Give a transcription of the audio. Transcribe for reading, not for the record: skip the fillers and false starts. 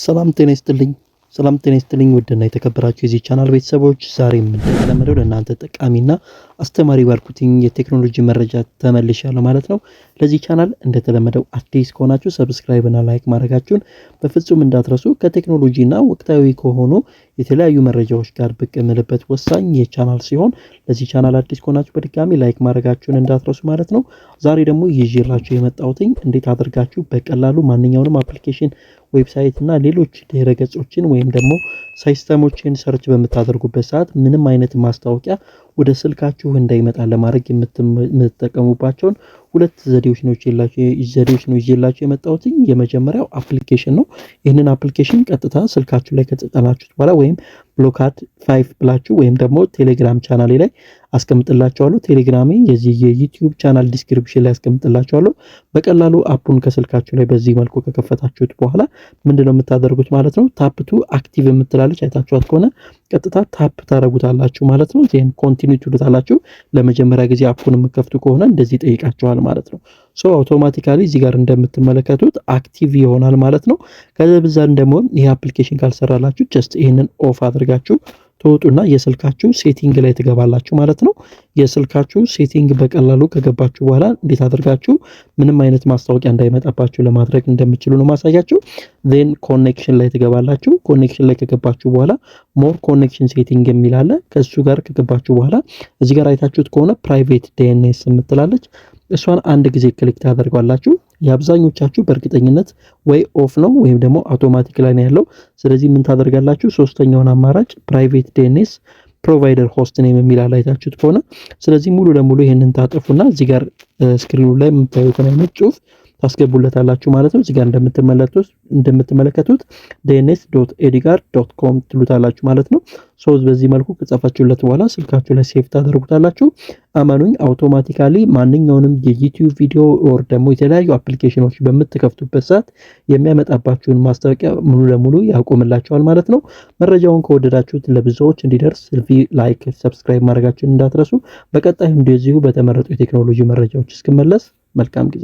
ሰላም ጤና ይስጥልኝ ውድና የተከበራችሁ የዚህ ቻናል ቤተሰቦች፣ ዛሬም እንደተለመደው ለእናንተ ጠቃሚና አስተማሪ ባልኩትኝ የቴክኖሎጂ መረጃ ተመልሻለሁ ማለት ነው። ለዚህ ቻናል እንደተለመደው አዲስ ከሆናችሁ ሰብስክራይብ እና ላይክ ማድረጋችሁን በፍጹም እንዳትረሱ። ከቴክኖሎጂና ወቅታዊ ከሆኑ የተለያዩ መረጃዎች ጋር ብቅ የምልበት ወሳኝ የቻናል ሲሆን ለዚህ ቻናል አዲስ ከሆናችሁ በድጋሚ ላይክ ማድረጋችሁን እንዳትረሱ ማለት ነው። ዛሬ ደግሞ ይዤላችሁ የመጣሁትኝ እንዴት አድርጋችሁ በቀላሉ ማንኛውንም አፕሊኬሽን ዌብሳይት እና ሌሎች ድረ ገጾችን ወይም ደግሞ ሲስተሞችን ሰርች በምታደርጉበት ሰዓት ምንም አይነት ማስታወቂያ ወደ ስልካችሁ እንዳይመጣ ለማድረግ የምትጠቀሙባቸውን ሁለት ዘዴዎች ነው ይዤላችሁ የመጣሁት። የመጀመሪያው አፕሊኬሽን ነው። ይህንን አፕሊኬሽን ቀጥታ ስልካችሁ ላይ ከተጫናችሁት በኋላ ወይም ብሎካድ 5 ብላችሁ ወይም ደግሞ ቴሌግራም ቻናሌ ላይ አስቀምጥላችኋለሁ። ቴሌግራሜ የዚህ የዩቲዩብ ቻናል ዲስክሪፕሽን ላይ አስቀምጥላችኋለሁ። በቀላሉ አፑን ከስልካችሁ ላይ በዚህ መልኩ ከከፈታችሁት በኋላ ምንድነው የምታደርጉት ማለት ነው? ታፕ ቱ አክቲቭ የምትላለች አይታችኋት ከሆነ ቀጥታ ታፕ ታደርጉታላችሁ ማለት ነው። ዜን ኮንቲኒው ትሉታላችሁ። ለመጀመሪያ ጊዜ አፑን የምከፍቱ ከሆነ እንደዚህ ጠይቃችኋል ማለት ነው። ሶ አውቶማቲካሊ እዚህ ጋር እንደምትመለከቱት አክቲቭ ይሆናል ማለት ነው። ከዛ በዛን ደግሞ ይሄ አፕሊኬሽን ካልሰራላችሁ ጀስት ይሄንን ኦፍ አድርጋችሁ ትወጡና የስልካችሁ ሴቲንግ ላይ ትገባላችሁ ማለት ነው። የስልካችሁ ሴቲንግ በቀላሉ ከገባችሁ በኋላ እንዴት አድርጋችሁ ምንም አይነት ማስታወቂያ እንዳይመጣባችሁ ለማድረግ እንደምትችሉ ነው ማሳያችሁ። ዜን ኮኔክሽን ላይ ትገባላችሁ። ኮኔክሽን ላይ ከገባችሁ በኋላ ሞር ኮኔክሽን ሴቲንግ የሚል አለ። ከሱ ጋር ከገባችሁ በኋላ እዚህ ጋር አይታችሁት ከሆነ ፕራይቬት ዲኤንኤስ የምትላለች እሷን አንድ ጊዜ ክሊክ ታደርጋላችሁ። የአብዛኞቻችሁ በእርግጠኝነት ወይ ኦፍ ነው ወይም ደግሞ አውቶማቲክ ላይ ነው ያለው። ስለዚህ ምን ታደርጋላችሁ? ሶስተኛውን አማራጭ ፕራይቬት ዲኤንኤስ ፕሮቫይደር ሆስት ኔም የሚል አይታችሁት ከሆነ ስለዚህ ሙሉ ለሙሉ ይሄንን ታጠፉና እዚህ ጋር ስክሪኑ ላይ የምታዩትን አይነት ጽሁፍ ታስገቡለታላችሁ ማለት ነው። እዚህ ጋር እንደምትመለከቱት dns.edgar.com ትሉታላችሁ ማለት ነው። ሶ በዚህ መልኩ ከጻፋችሁለት በኋላ ስልካችሁ ላይ ሴቭ ታደርጉታላችሁ። አማኑኝ አውቶማቲካሊ ማንኛውንም የዩቲዩብ ቪዲዮ ኦር ደግሞ የተለያዩ አፕሊኬሽኖች በምትከፍቱበት ሰዓት የሚያመጣባችሁን ማስታወቂያ ሙሉ ለሙሉ ያቆምላችኋል ማለት ነው። መረጃውን ከወደዳችሁት ለብዙዎች እንዲደርስ ላይክ፣ ሰብስክራይብ ማድረጋችሁን እንዳትረሱ። በቀጣይ እንደዚሁ በተመረጡ የቴክኖሎጂ መረጃዎች እስክመለስ መልካም ጊዜ